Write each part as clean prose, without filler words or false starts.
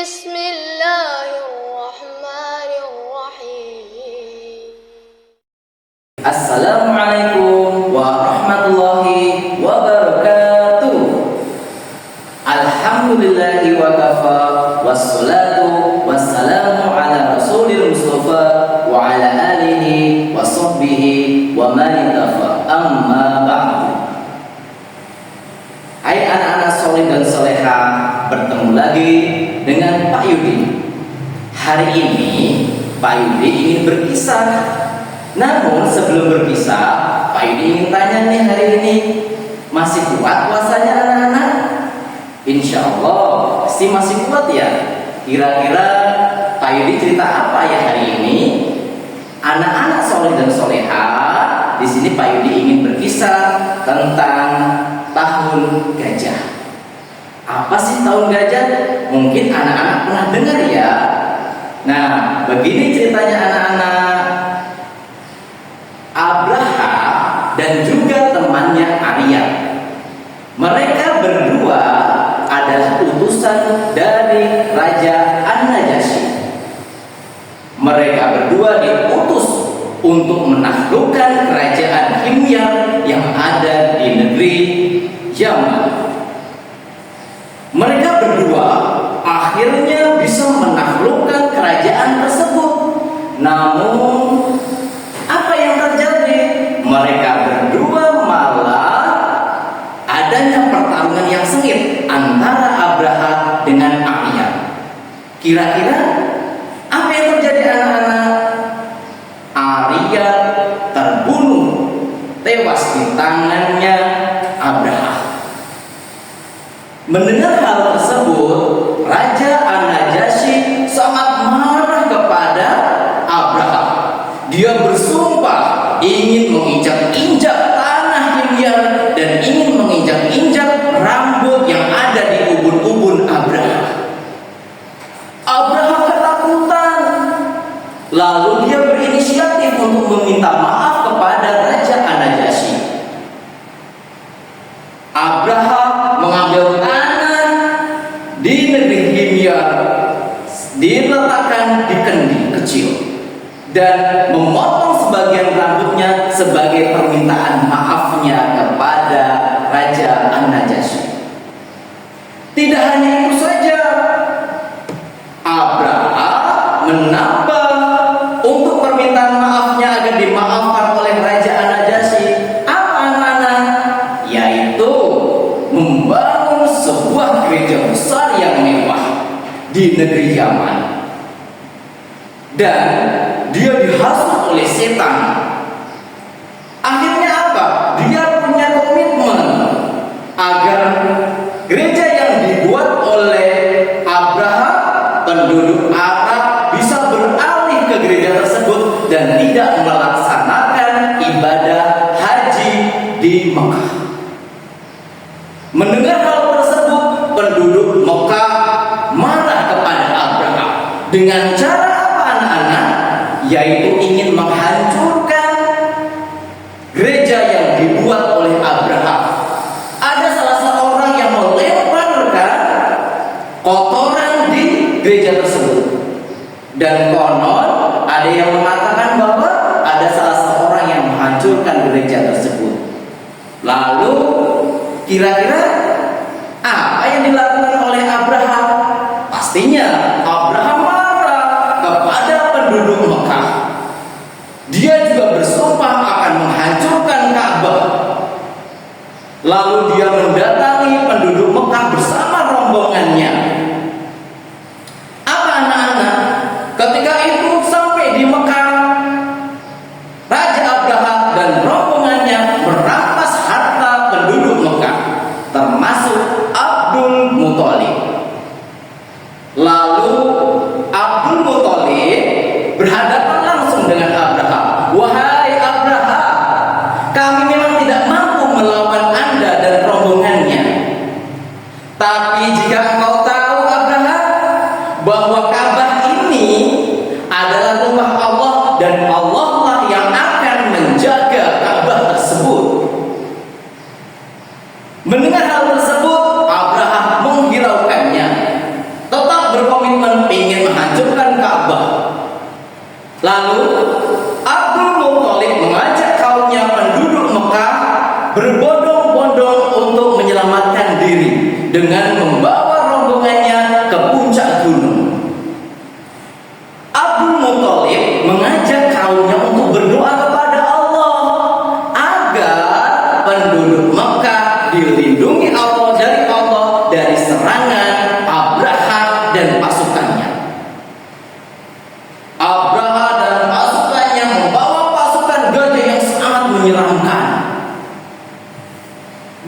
Bismillahirrahmanirrahim. Assalamualaikum warahmatullahi wabarakatuh. Alhamdulillahi wa kafa, wassalatu wassalamu ala rasulil mustafa wa ala alihi wa sahbihi wa man ittafa, amma ba'du. Hai anak-anak soleh dan soleha, bertemu lagi dengan Pak Yudi. Hari ini Pak Yudi ingin berkisah. Namun sebelum berpisah, Pak Yudi ingin tanya nih, hari ini masih kuat puasanya anak-anak? Insya Allah pasti masih kuat ya. Kira-kira Pak Yudi cerita apa ya hari ini? Anak-anak soleh dan soleha, di sini Pak Yudi ingin berkisah tentang tahun gajah. Apa sih tahun gajah? Mungkin anak-anak pernah dengar ya. Nah, begini ceritanya anak-anak. Abraha dan juga temannya Arya, mereka berdua adalah utusan dari Raja An-Najasyi. Mereka berdua diutus untuk menaklukkan kerajaan Himyar yang ada di negeri Yaman. Mereka berdua akhirnya bisa menaklukkan kerajaan tersebut. Namun apa yang terjadi? Mereka berdua malah adanya pertarungan yang sengit antara Abraha dengan Arya. Kira-kira apa yang terjadi anak-anak? Arya terbunuh, tewas di tangannya Abraha. Mendengar hal tersebut, Raja An-Najasyi sangat marah kepada Abraha. Dia bersumpah ingin menginjak-injak tanah Himyar dan ingin menginjak-injak rambut yang ada di ubun-ubun Abraha. Abraha ketakutan. Lalu dia berinisiatif untuk meminta maaf kepada Raja An-Najasyi. Abraha mengambil tanah di negeri Himyar, diletakkan di kendi kecil dan memotong sebagian rambutnya sebagai permintaan maafnya kepada Raja An-Najasyi. Tidak hanya itu saja, Abraha menambah untuk permintaan maafnya agar dimaafkan oleh Raja An-Najasyi. Apa anak-anak? Yaitu membangun sebuah gereja besar yang mewah di negeri Yaman. Dan dia dihasut oleh setan. Akhirnya apa? Dia punya komitmen agar gereja yang dibuat oleh Abraha, penduduk Arab, bisa beralih ke gereja tersebut dan tidak melaksanakan ibadah haji di Mekah. Mendengar hal tersebut, penduduk Mekah marah kepada Abraha dengan cara yaitu ingin menghancurkan gereja yang dibuat oleh Abraha. Ada salah seorang yang melemparkan kotoran di gereja tersebut, dan konon ada yang mengatakan bahwa ada salah seorang yang menghancurkan gereja tersebut. Lalu kira-kira apa yang dilakukan oleh Abraha? Pastinya Abraha marah kepada penduduk Mekah. Dia juga bersumpah akan menghancurkan Ka'bah. Lalu dia mendatangi penduduk Mekah bersama rombongannya. Apa anak-anak? Ketika itu sampai di Mekah, Raja Abraha dan rombongannya merampas harta penduduk Mekah, termasuk Abdul Muthalib. Lalu Abdul Muthalib berhadapan langsung dengan Abraha. Wahai Abraha, kami memang tidak mampu melawan Anda dan rombongannya. Tapi jika engkau tahu Abraha, bahwa Ka'bah ini adalah rumah Allah dan Allah lah yang akan menjaga Ka'bah tersebut. Mendengar hal tersebut, diri dengan membawa rombongannya ke puncak gunung. Abdul Muthalib mengajak kaumnya untuk berdoa kepada Allah agar penduduk Mekah dilindungi Allah dari serangan Abraha dan pasukannya. Abraha dan pasukannya membawa pasukan gajah yang sangat menyeramkan,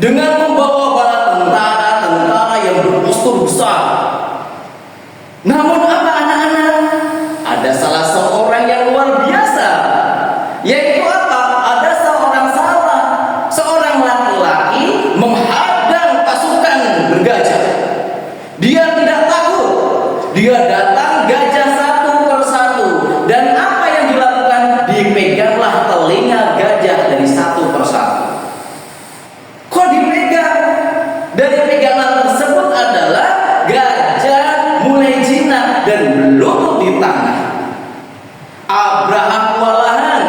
dengan membawa bala tentara yang berpostur besar. Namun apa anak-anak? Ada salah seorang yang luar biasa, yaitu apa? Ada seorang laki-laki menghadang pasukan bergajah. Dia tidak takut. Dia datang gajah satu persatu, dan apa yang dilakukan? Dipeganglah telinga gajah dari satu persatu. Kok dipegang? Dari pegangan tersebut adalah gajah mulai jinak dan berlutut di tanah. Abraha kewalahan.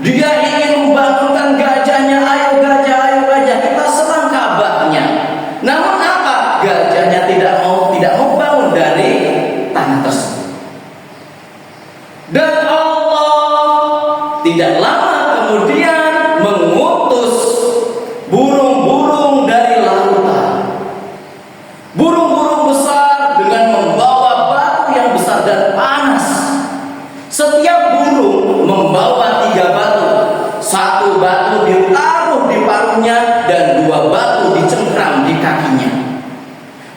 Dia ingin membangunkan gajahnya. Ayo gajah, kita serang Ka'bahnya. Namun apa? Gajahnya tidak mau bangun dari tanah tersebut. Dan Allah tidak lama kemudian mengutus burung-burung dari lautan. Burung-burung besar dengan membawa batu yang besar dan panas. Setiap burung membawa 3 batu. 1 batu ditaruh di paruhnya dan 2 batu dicengkram di kakinya.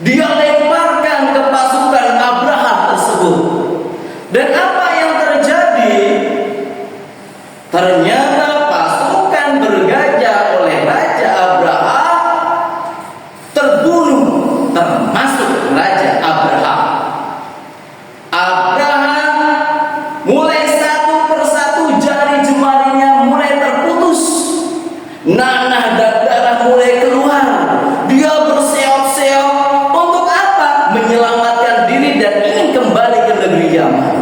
Dia lemparkan ke pasukan Abraha tersebut. Dan apa yang terjadi? Ternyata pasukan bergajah oleh Raja Abraha terbunuh, termasuk Raja Abraha. Abraha mulai satu persatu jari jemarinya mulai terputus, nanah dan darah mulai keluar. Dia berseok-seok untuk apa? Menyelamatkan diri dan ingin kembali ke negeri Yaman.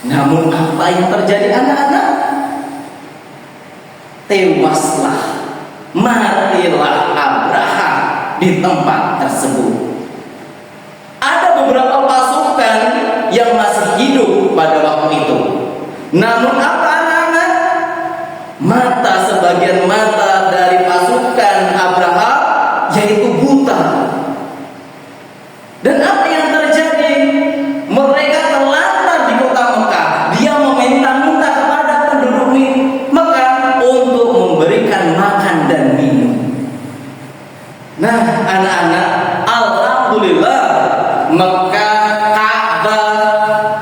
Namun apa yang terjadi anak-anak? Tewaslah, matilah Abraha di tempat tersebut. Ada beberapa pasukan yang masih hidup pada waktu itu. Namun apa anak-anak? Sebagian mata dari pasukan Abraha yaitu buta. Dan apa yang terjadi? Mereka terlantar di kota Mekah. Dia meminta-minta kepada penduduk Mekah untuk memberikan makan dan minum. Nah, anak-anak, alhamdulillah Mekah, Ka'bah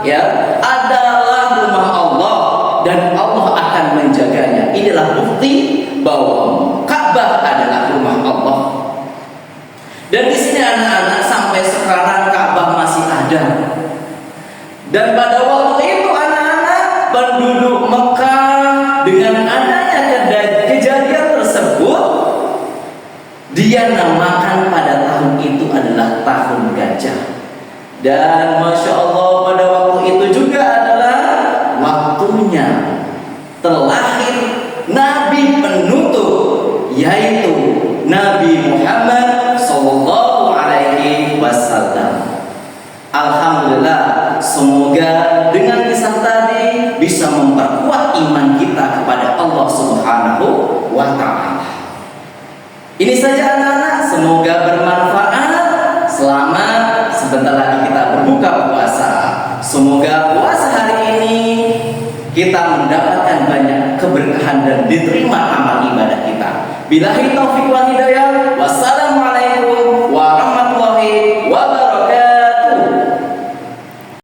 ya adalah rumah Allah dan Allah akan menjaganya. Inilah bukti bahwa Ka'bah adalah rumah Allah. Dan di sini anak-anak, sampai sekarang Ka'bah masih ada. Dan pada waktu itu anak-anak, penduduk Mekah dengan adanya kejadian tersebut, dia namakan pada tahun itu adalah tahun gajah. Dan Masya Allah, pada waktu itu juga adalah waktunya terlahir Nabi penutup, yaitu Nabi Muhammad Sallallahu Alaihi Wasallam. Alhamdulillah, semoga dengan kisah tadi bisa memperkuat iman kita kepada Allah Subhanahu wa Ta'ala. Ini saja anak-anak, semoga bermanfaat. Selamat, sebentar lagi kita berbuka puasa. Semoga puasa hari ini kita mendapatkan banyak keberkahan dan diterima amal ibadah kita. Billahi taufiq wal hidayah.